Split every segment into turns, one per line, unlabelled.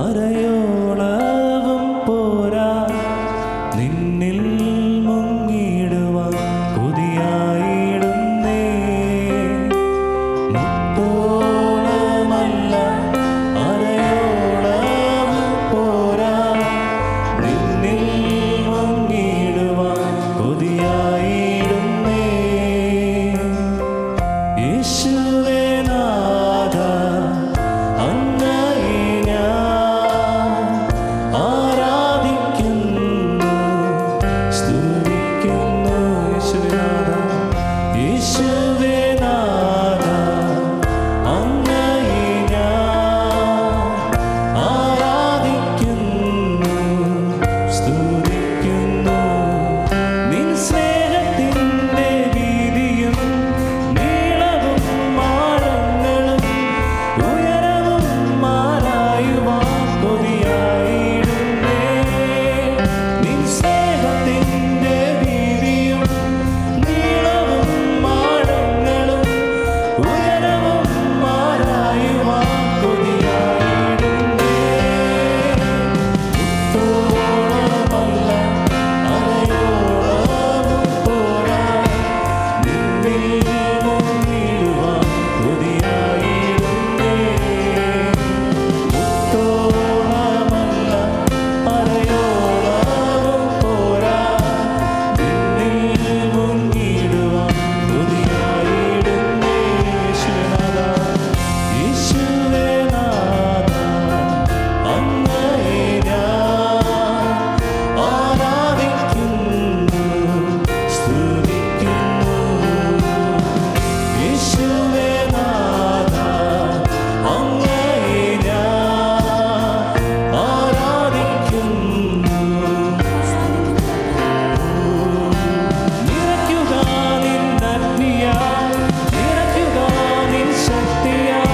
അരയോളവും പോരാ നിന്നിൽ മുങ്ങിടുവാൻ കൊതിയായിടുന്നേ. മുത്തോളമല്ല അരയോളവും പോരാ നിന്നിൽ മുങ്ങിടുവാൻ കൊതിയായിടുന്നേ. യേശുവേ നാഥ അങ്ങയെ ഞാൻ ആരാധിക്കുന്നു സ്തുതിക്കുന്നു. യേശുവേ നാഥ അങ്ങയെ ഞാൻ ആരാധിക്കുന്നു സ്തുതിക്കുന്നു. നിൻ സ്നേഹത്തിൻ്റെ വീതിയും നീളവും ആഴങ്ങളും ഉയരവും മാറായുവാൻ കൊതിയായിടുന്നേ. നിൻ സ്നേഹത്തിൻ്റെ വീതിയും നീളവും ആഴങ്ങളും ഉയരവും മാറായുവാൻ കൊതിയായിടുന്നേ. മുത്തോളമല്ല അരയോളവും പോരാ നിന്നിൽ മുങ്ങിടുവാൻ കൊതിയായിടുന്നേ. മുത്തോളമല്ല അരയോളവും പോരാ നിന്നിൽ മുങ്ങിടുവാൻ കൊതിയായിടുന്നേ. യേശുവേ നാഥ അങ്ങയെ ഞാൻ ആരാധിക്കുന്നു സ്തുതിക്കുന്നു. യേശുവേ നാഥ അങ്ങയെ ഞാൻ ആരാധിക്കുന്നു. നിറയ്ക്കുക നിൻ നന്ദിയാൽ, നിറയ്ക്കുക നിൻ ശക്തിയാൽ,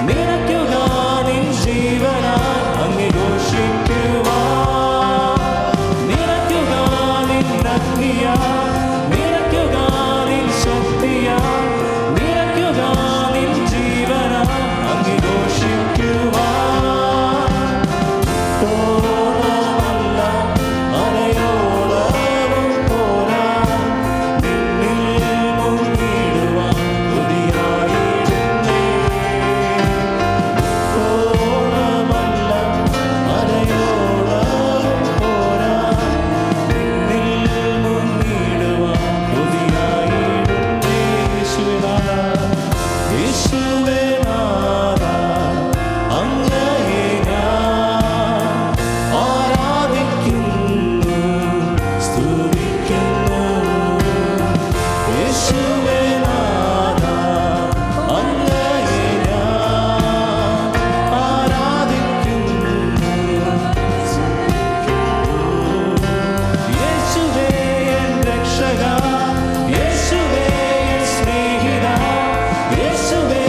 നിറയ്ക്കുക നിൻ ജീവനാൽ അങ്ങേ ഘോഷിക്കുവാൻ. നിറയ്ക്കുക നിൻ നന്ദിയാൽ, നിറയ്ക്കുക നിൻ ശക്തിയാൽ, നിറയ്ക്കുക നിൻ ജീവനാൽ അങ്ങേ ഘോഷിക്കുവാൻ. മുത്തോളമല്ല അരയോളവും പോരാ നിന്നിൽ മുങ്ങിടുവാൻ കൊതിയായിടുന്നേ. മുത്തോളമല്ല അരയോളവും പോരാ നിന്നിൽ മുങ്ങിടുവാൻ കൊതിയായിടുന്നേ. യേശുവേ നാഥ അങ്ങയെ ഞാൻ ആരാധിക്കുന്നു സ്തുതിക്കുന്നു. യേശുവേ നാഥ അങ്ങയെ ഞാൻ ആരാധിക്കുന്നു സ്തുതിക്കുന്നു. യേശുവേ എൻ രക്ഷക, യേശുവേ എൻ സ്നേഹിത, യേശുവേ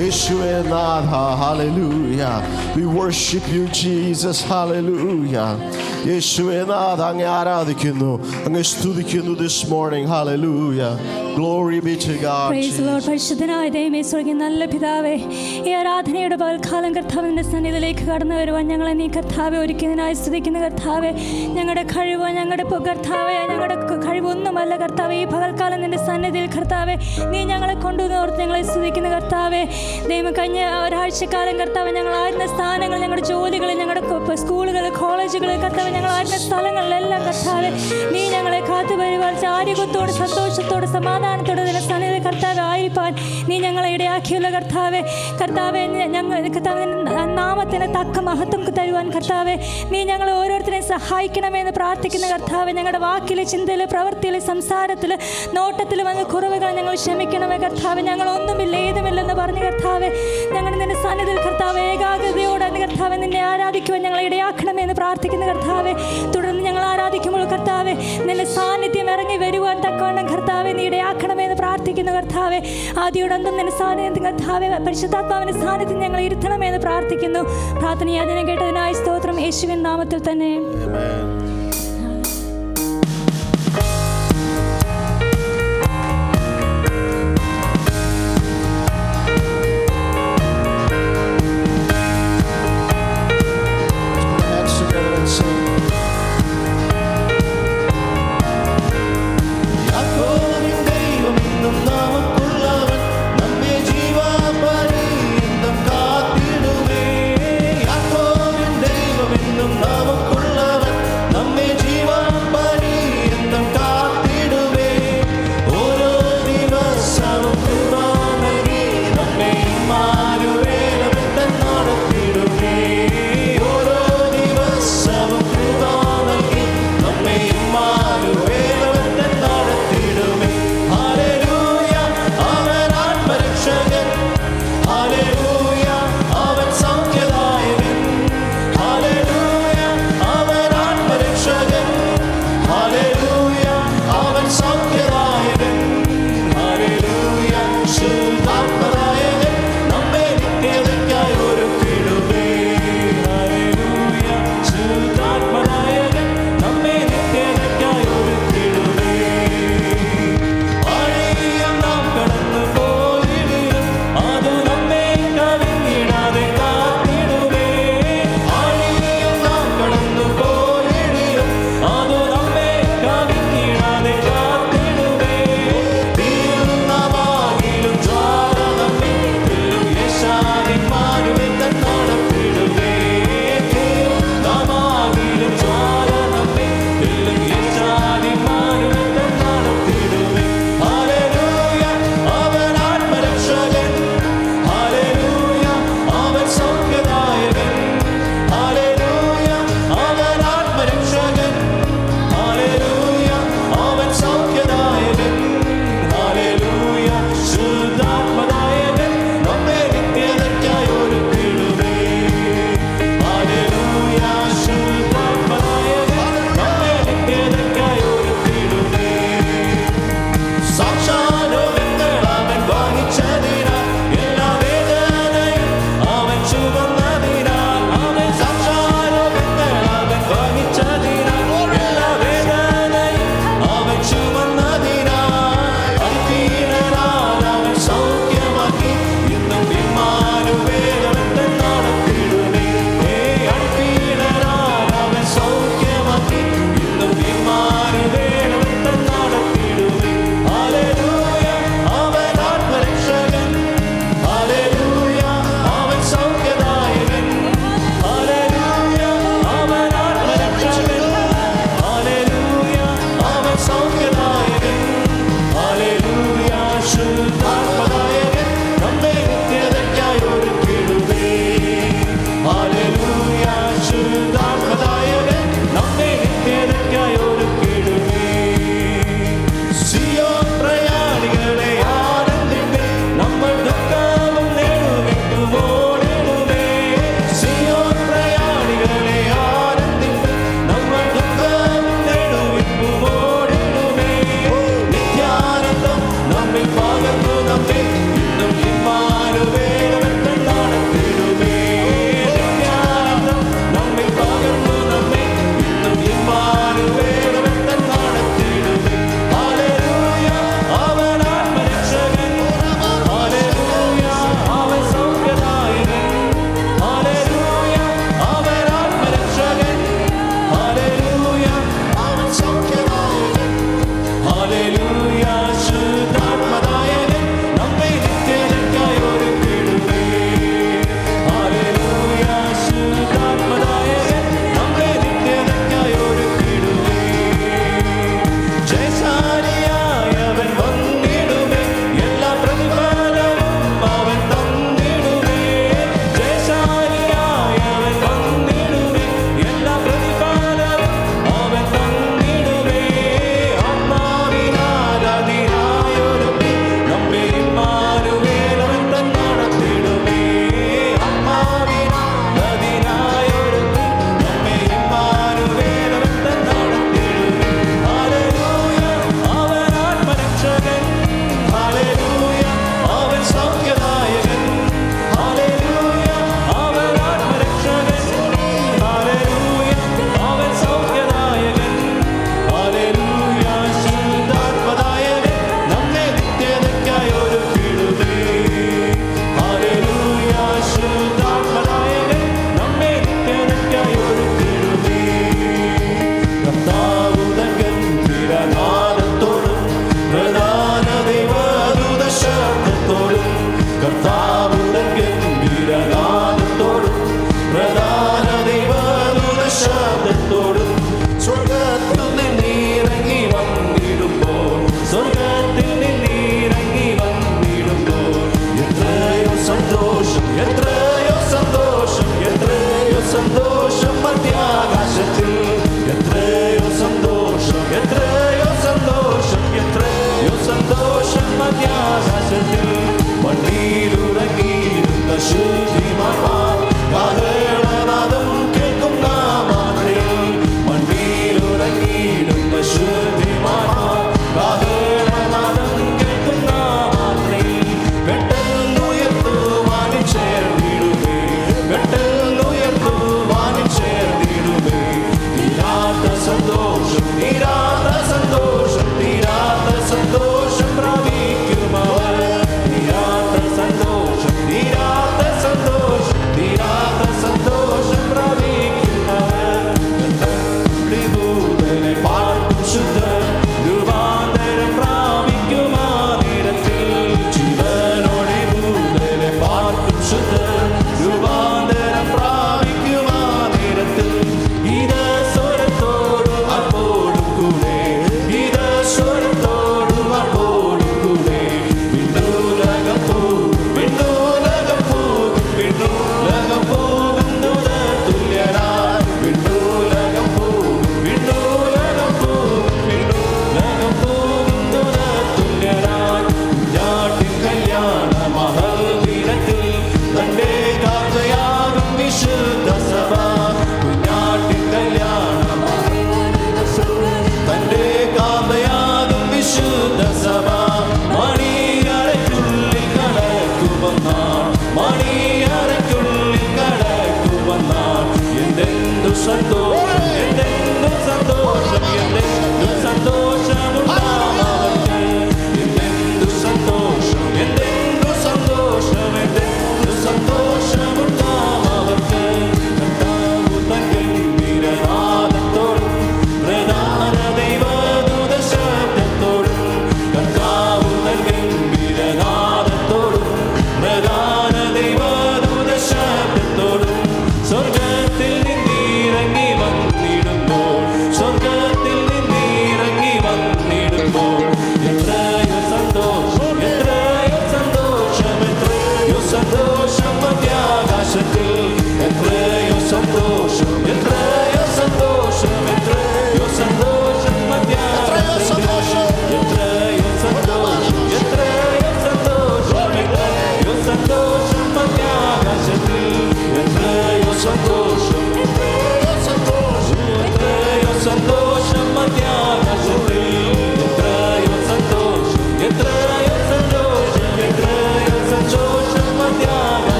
യേശുവേ നാഥ, hallelujah. We worship you, Jesus, hallelujah. യേശുവേ നാഥ, അങ്ങേ ആരാധിക്കുന്നു, അങ്ങേ സ്തുതിക്കുന്നു this morning, hallelujah. Glory be to God.
Praise the Lord. പരിശുദ്ധനായ ദൈവമേ, സ്വർഗ്ഗീയ നല്ല പിതാവേ, ഈ ആരാധനയുടെ പകൽക്കാലം കർത്താവിൻ്റെ സന്നിധിയിലേക്ക് കടന്നു വരുവാൻ ഞങ്ങളെ നീ കർത്താവെ ഒരുക്കിയതിനായി സ്തുതിക്കുന്ന കർത്താവെ. ഞങ്ങളുടെ കഴിവ്, ഞങ്ങളുടെ കർത്താവെ, ഞങ്ങളുടെ കഴിവൊന്നുമല്ല കർത്താവെ. ഈ പകൽക്കാലം നിന്റെ സന്നിധിയിൽ കർത്താവെ നീ ഞങ്ങളെ കൊണ്ടുവന്നോർത്ത് ഞങ്ങളെ സ്തുതിക്കുന്ന കർത്താവെ. ദൈവം കഴിഞ്ഞ ഒരാഴ്ചക്കാലം കർത്താവെ ഞങ്ങളായിരുന്ന സ്ഥാനങ്ങൾ, ഞങ്ങളുടെ ജോലികൾ, ഞങ്ങളുടെ സ്കൂളുകൾ, കോളേജുകൾ കർത്താവെ, ഞങ്ങളായിരുന്ന സ്ഥലങ്ങളിലെല്ലാം കർത്താവെ നീ ഞങ്ങളെ കാത്തു പരിപാലിച്ച് ആരോഗ്യത്തോടെ, സന്തോഷത്തോടെ, സമാധാനത്തോടെ നിന്റെ സന്നിധി കർത്താവെ ആയിരിക്കാൻ നീ ഞങ്ങളെ ഇടയാക്കിയുള്ള കർത്താവെ. കർത്താവെ, ഞങ്ങൾ നാമത്തിന് തക്ക മഹത്വം തരുവാൻ കർത്താവെ നീ ഞങ്ങളെ ഓരോരുത്തരെയും സഹായിക്കണമെന്ന് പ്രാർത്ഥിക്കുന്ന കർത്താവെ. ഞങ്ങളുടെ വാക്കിൽ, ചിന്തയിൽ, പ്രവൃത്തിയിൽ, സംസാരത്തിൽ, നോട്ടത്തിൽ വന്ന കുറവുകൾ ഞങ്ങൾ ക്ഷമിക്കണമേ കർത്താവെ. ഞങ്ങളൊന്നുമില്ല, ഏതുമില്ലെന്ന് പറഞ്ഞ് കർത്താവെ ഞങ്ങൾ നിന്റെ സന്നിധിയിൽ കർത്താവ് ഏകാഗ്രതയോടെ കർത്താവെ നിന്നെ ആരാധിക്കുവാൻ ഞങ്ങളെ ഇടയാക്കണമെന്ന് പ്രാർത്ഥിക്കുന്ന കർത്താവെ. തുടർന്ന് ഞങ്ങൾ ആരാധിക്കുമ്പോൾ കർത്താവെ നിന്റെ സാന്നിധ്യം ഇറങ്ങി വരുവാൻ തക്കവണ്ണം കർത്താവെ നീ ഇടയാക്കണമെന്ന് പ്രാർത്ഥിക്കുന്ന കർത്താവെ. ആദ്യയോടൊന്നും നിന്റെ സാന്നിധ്യം കർത്താവെ, പരിശുദ്ധാത്മാവിന്റെ സാന്നിധ്യം ഞങ്ങൾ ഇരുത്തണമെന്ന് പ്രാർത്ഥിക്കുന്നു. പ്രാർത്ഥന യാചന കേട്ടതിനായി സ്തോത്രം, യേശുവിൻ നാമത്തിൽ തന്നെ.
Amen.